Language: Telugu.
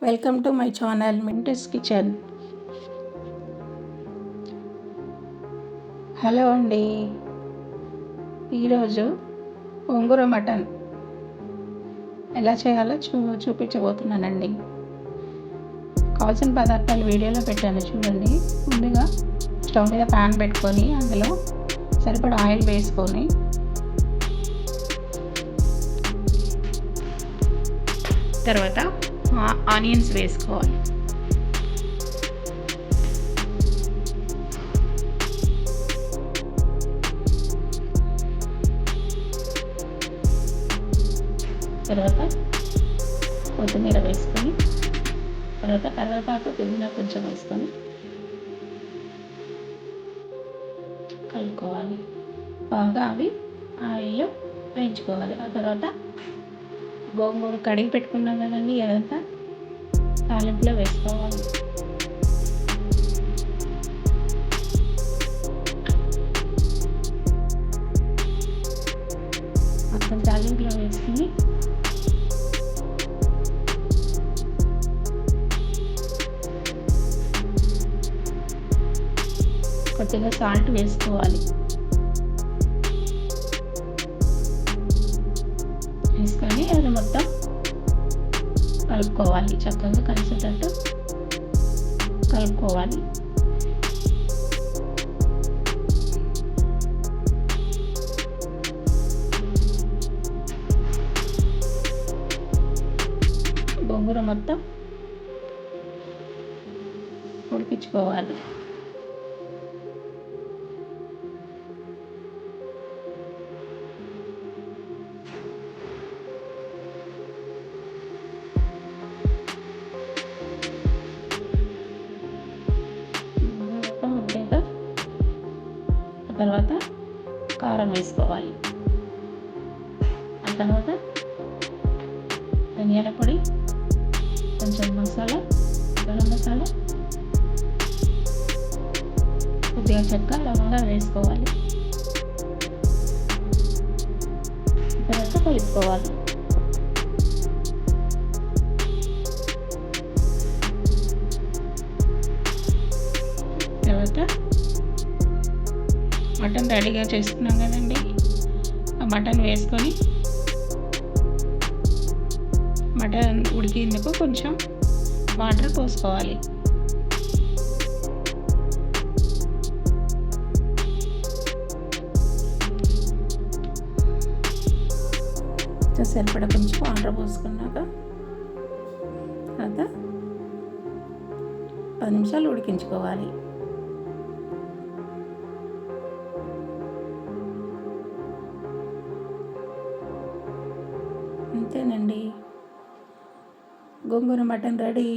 Welcome to my channel Minta's kitchen. Hello అండి, ఈరోజు గోంగూర మటన్ ఎలా చేయాలో చూపించబోతున్నానండి. కావాల్సిన పదార్థాలు వీడియోలో పెట్టాను చూడండి. ముందుగా స్టవ్ మీద ప్యాన్ పెట్టుకొని అందులో సరిపడా ఆయిల్ వేసుకొని తర్వాత ఆనియన్స్ వేసుకోవాలి. తర్వాత కొత్తిమీర వేసుకొని తర్వాత కరివేపాకు పుదీనా కొంచెం వేసుకొని కలుపుకోవాలి. బాగా అవి ఆయిల్లో వేయించుకోవాలి. ఆ తర్వాత గోంగూర కడిగి పెట్టుకున్నాం కదండి, అదంతా తాలింపులో వేసుకోవాలి. మొత్తం తాలింపులో వేసుకుని కొద్దిగా సాల్ట్ వేసుకోవాలి. వేసుకొని అది మొత్తం కలుపుకోవాలి. చక్కగా కలిసేటట్టు కలుపుకోవాలి. గోంగూర మొత్తం ఉడికించుకోవాలి. తర్వాత కారం వేసుకోవాలి. ఆ తర్వాత ధనియాల పొడి, కొంచెం మసాలా, గరం మసాలా, కొద్దిగా చెక్క, లవంగా వేసుకోవాలి. తర్వాత కలుపుకోవాలి. తర్వాత మటన్ రెడీగా చేసుకున్నాం కదండి, ఆ మటన్ వేసుకొని మటన్ ఉడికేందుకు కొంచెం వాటర్ పోసుకోవాలి. సరిపడా కొంచెం వాటర్ పోసుకున్నాక తర్వాత 10 నిమిషాలు ఉడికించుకోవాలి. అంతేనండి, గోంగూర మటన్ రెడీ.